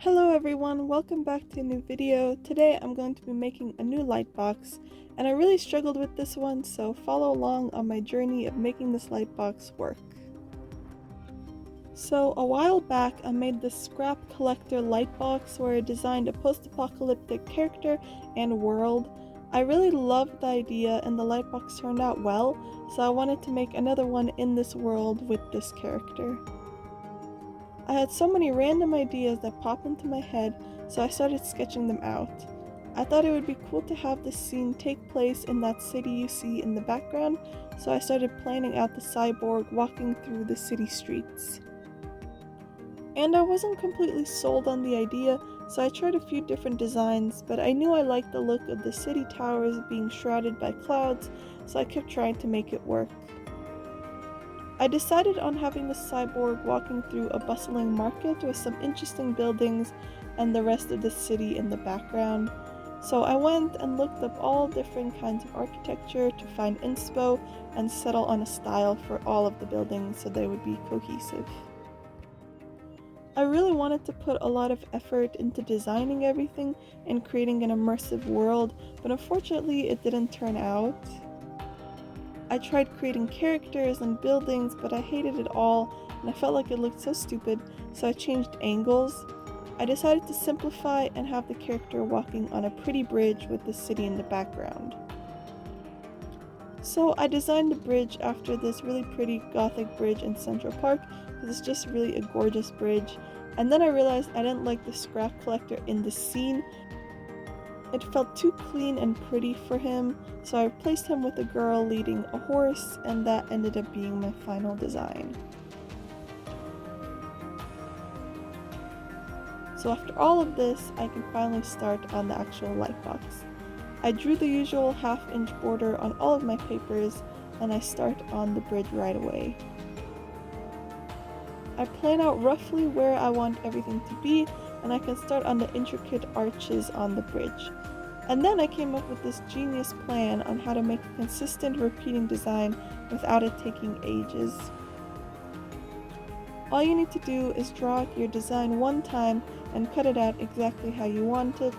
Hello everyone, welcome back to a new video. Today I'm going to be making a new light box, and I really struggled with this one, so follow along on my journey of making this light box work. So a while back I made this scrap collector light box where I designed a post-apocalyptic character and world. I really loved the idea and the light box turned out well, so I wanted to make another one in this world with this character. I had so many random ideas that popped into my head, so I started sketching them out. I thought it would be cool to have this scene take place in that city you see in the background, so I started planning out the cyborg walking through the city streets. And I wasn't completely sold on the idea, so I tried a few different designs, but I knew I liked the look of the city towers being shrouded by clouds, so I kept trying to make it work. I decided on having the cyborg walking through a bustling market with some interesting buildings and the rest of the city in the background. So I went and looked up all different kinds of architecture to find inspo and settle on a style for all of the buildings so they would be cohesive. I really wanted to put a lot of effort into designing everything and creating an immersive world, but unfortunately it didn't turn out. I tried creating characters and buildings, but I hated it all and I felt like it looked so stupid, so I changed angles. I decided to simplify and have the character walking on a pretty bridge with the city in the background. So I designed the bridge after this really pretty gothic bridge in Central Park because it's just really a gorgeous bridge. And then I realized I didn't like the scrap collector in the scene. It felt too clean and pretty for him, so I replaced him with a girl leading a horse, and that ended up being my final design. So after all of this, I can finally start on the actual light box. I drew the usual half-inch border on all of my papers, and I start on the bridge right away. I plan out roughly where I want everything to be, and I can start on the intricate arches on the bridge. And then I came up with this genius plan on how to make a consistent repeating design without it taking ages. All you need to do is draw out your design one time and cut it out exactly how you want it.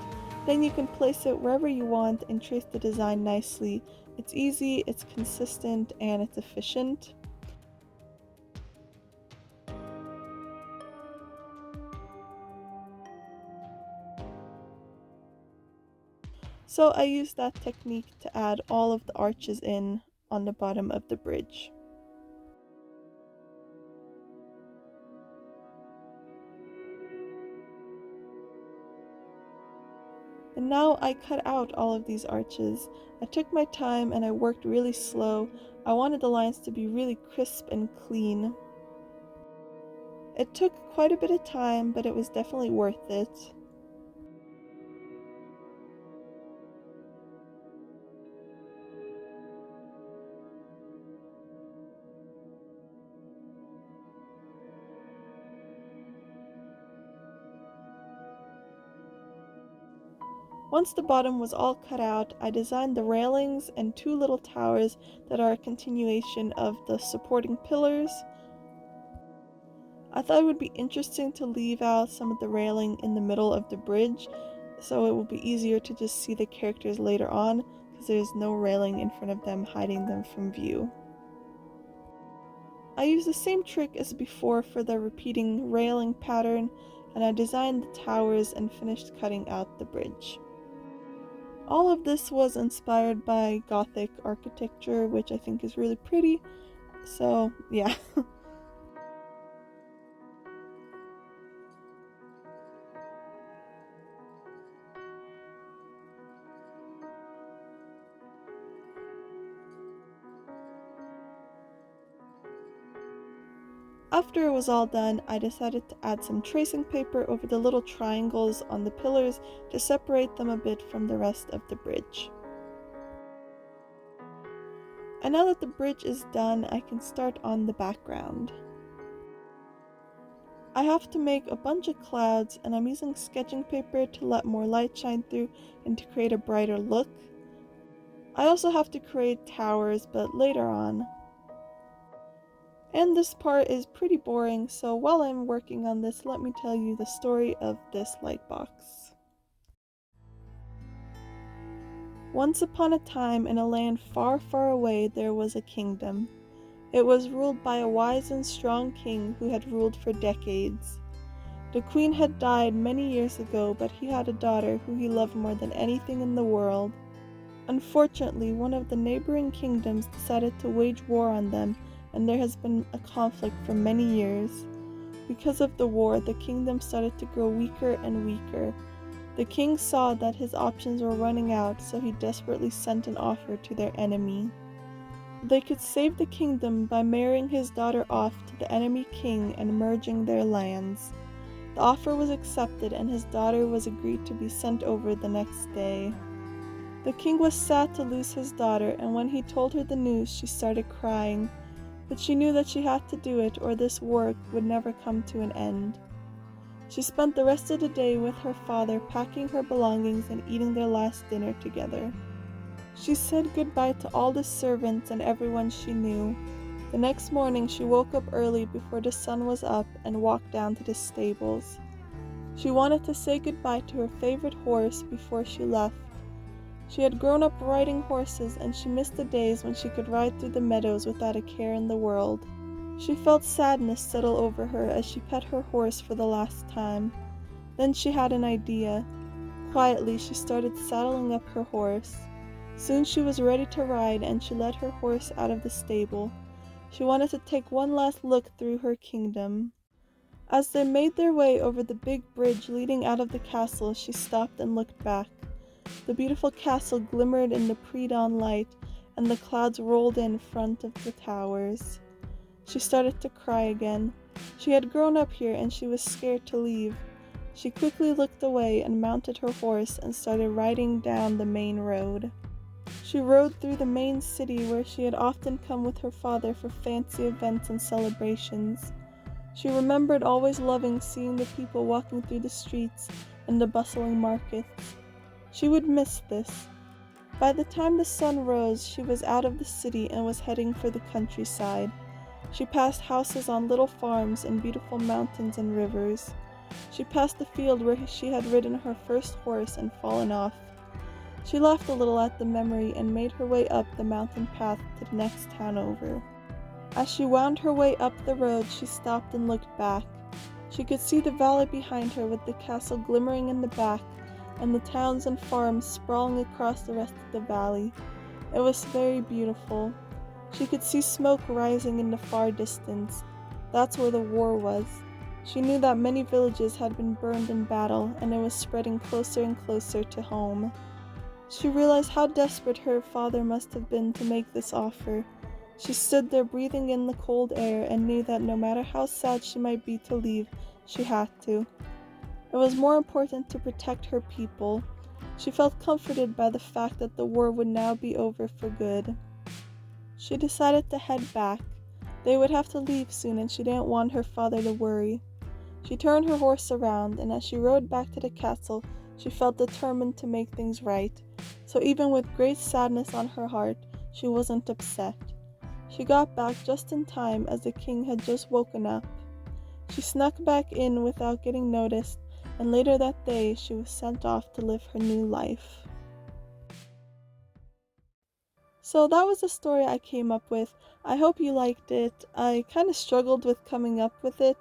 Then you can place it wherever you want and trace the design nicely. It's easy, it's consistent, and it's efficient. So I used that technique to add all of the arches in on the bottom of the bridge. And now I cut out all of these arches. I took my time and I worked really slow. I wanted the lines to be really crisp and clean. It took quite a bit of time, but it was definitely worth it. Once the bottom was all cut out, I designed the railings and two little towers that are a continuation of the supporting pillars. I thought it would be interesting to leave out some of the railing in the middle of the bridge, so it will be easier to just see the characters later on, because there's no railing in front of them hiding them from view. I used the same trick as before for the repeating railing pattern, and I designed the towers and finished cutting out the bridge. All of this was inspired by Gothic architecture, which I think is really pretty, so yeah. After it was all done, I decided to add some tracing paper over the little triangles on the pillars to separate them a bit from the rest of the bridge. And now that the bridge is done, I can start on the background. I have to make a bunch of clouds, and I'm using sketching paper to let more light shine through and to create a brighter look. I also have to create towers, but later on. And this part is pretty boring, so while I'm working on this, let me tell you the story of this light box. Once upon a time, in a land far, far away, there was a kingdom. It was ruled by a wise and strong king who had ruled for decades. The queen had died many years ago, but he had a daughter who he loved more than anything in the world. Unfortunately, one of the neighboring kingdoms decided to wage war on them, and there has been a conflict for many years. Because of the war, the kingdom started to grow weaker and weaker. The king saw that his options were running out, so he desperately sent an offer to their enemy. They could save the kingdom by marrying his daughter off to the enemy king and merging their lands. The offer was accepted, and his daughter was agreed to be sent over the next day. The king was sad to lose his daughter, and when he told her the news, she started crying. But she knew that she had to do it, or this war would never come to an end. She spent the rest of the day with her father, packing her belongings and eating their last dinner together. She said goodbye to all the servants and everyone she knew. The next morning she woke up early before the sun was up and walked down to the stables. She wanted to say goodbye to her favorite horse before she left. She had grown up riding horses, and she missed the days when she could ride through the meadows without a care in the world. She felt sadness settle over her as she pet her horse for the last time. Then she had an idea. Quietly, she started saddling up her horse. Soon she was ready to ride, and she led her horse out of the stable. She wanted to take one last look through her kingdom. As they made their way over the big bridge leading out of the castle, she stopped and looked back. The beautiful castle glimmered in the pre-dawn light, and the clouds rolled in front of the towers. She started to cry again. She had grown up here, and she was scared to leave. She quickly looked away and mounted her horse and started riding down the main road. She rode through the main city where she had often come with her father for fancy events and celebrations. She remembered always loving seeing the people walking through the streets and the bustling markets. She would miss this. By the time the sun rose, she was out of the city and was heading for the countryside. She passed houses on little farms and beautiful mountains and rivers. She passed the field where she had ridden her first horse and fallen off. She laughed a little at the memory and made her way up the mountain path to the next town over. As she wound her way up the road, she stopped and looked back. She could see the valley behind her with the castle glimmering in the back, and the towns and farms sprawling across the rest of the valley. It was very beautiful. She could see smoke rising in the far distance. That's where the war was. She knew that many villages had been burned in battle, and it was spreading closer and closer to home. She realized how desperate her father must have been to make this offer. She stood there breathing in the cold air and knew that no matter how sad she might be to leave, she had to. It was more important to protect her people. She felt comforted by the fact that the war would now be over for good. She decided to head back. They would have to leave soon, and she didn't want her father to worry. She turned her horse around, and as she rode back to the castle, she felt determined to make things right. So even with great sadness on her heart, she wasn't upset. She got back just in time as the king had just woken up. She snuck back in without getting noticed, and later that day she was sent off to live her new life. So that was the story I came up with. I hope you liked it. I kind of struggled with coming up with it.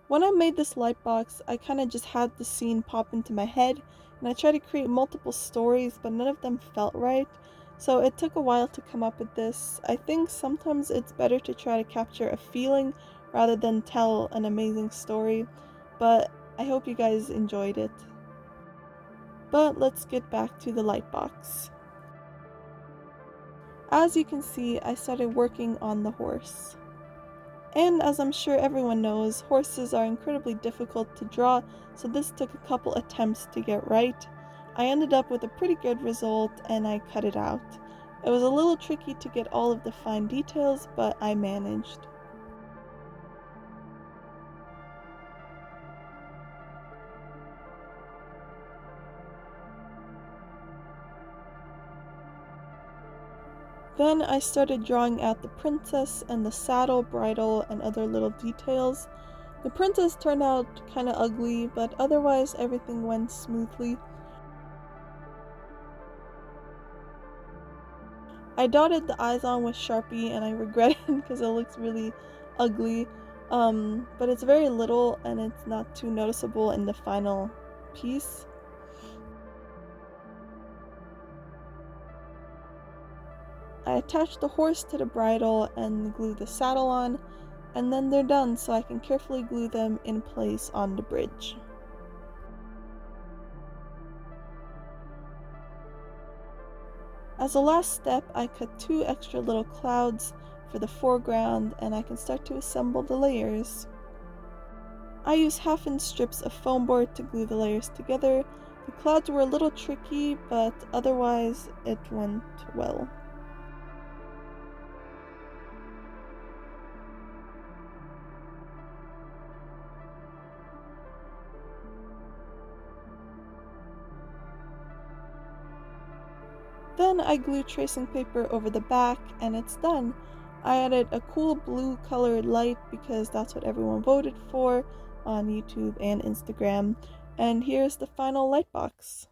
When I made this light box, I kind of just had the scene pop into my head, and I tried to create multiple stories, but none of them felt right. So it took a while to come up with this. I think sometimes it's better to try to capture a feeling rather than tell an amazing story, but I hope you guys enjoyed it. But let's get back to the light box. As you can see, I started working on the horse. And as I'm sure everyone knows, horses are incredibly difficult to draw, so this took a couple attempts to get right. I ended up with a pretty good result, and I cut it out. It was a little tricky to get all of the fine details, but I managed. Then I started drawing out the princess and the saddle, bridle, and other little details. The princess turned out kinda ugly, but otherwise everything went smoothly. I dotted the eyes on with Sharpie and I regret it because it looks really ugly. But it's very little and it's not too noticeable in the final piece. I attach the horse to the bridle and glue the saddle on, and then they're done so I can carefully glue them in place on the bridge. As a last step, I cut 2 extra little clouds for the foreground and I can start to assemble the layers. I use half-inch strips of foam board to glue the layers together. The clouds were a little tricky, but otherwise it went well. Then I glue tracing paper over the back and it's done. I added a cool blue colored light because that's what everyone voted for on YouTube and Instagram. And here's the final light box.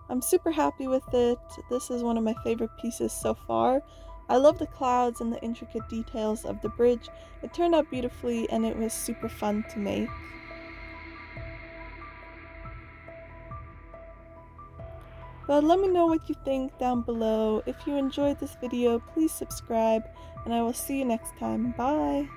I'm super happy with it. This is one of my favorite pieces so far. I love the clouds and the intricate details of the bridge. It turned out beautifully and it was super fun to make. But let me know what you think down below. If you enjoyed this video, please subscribe, and I will see you next time. Bye!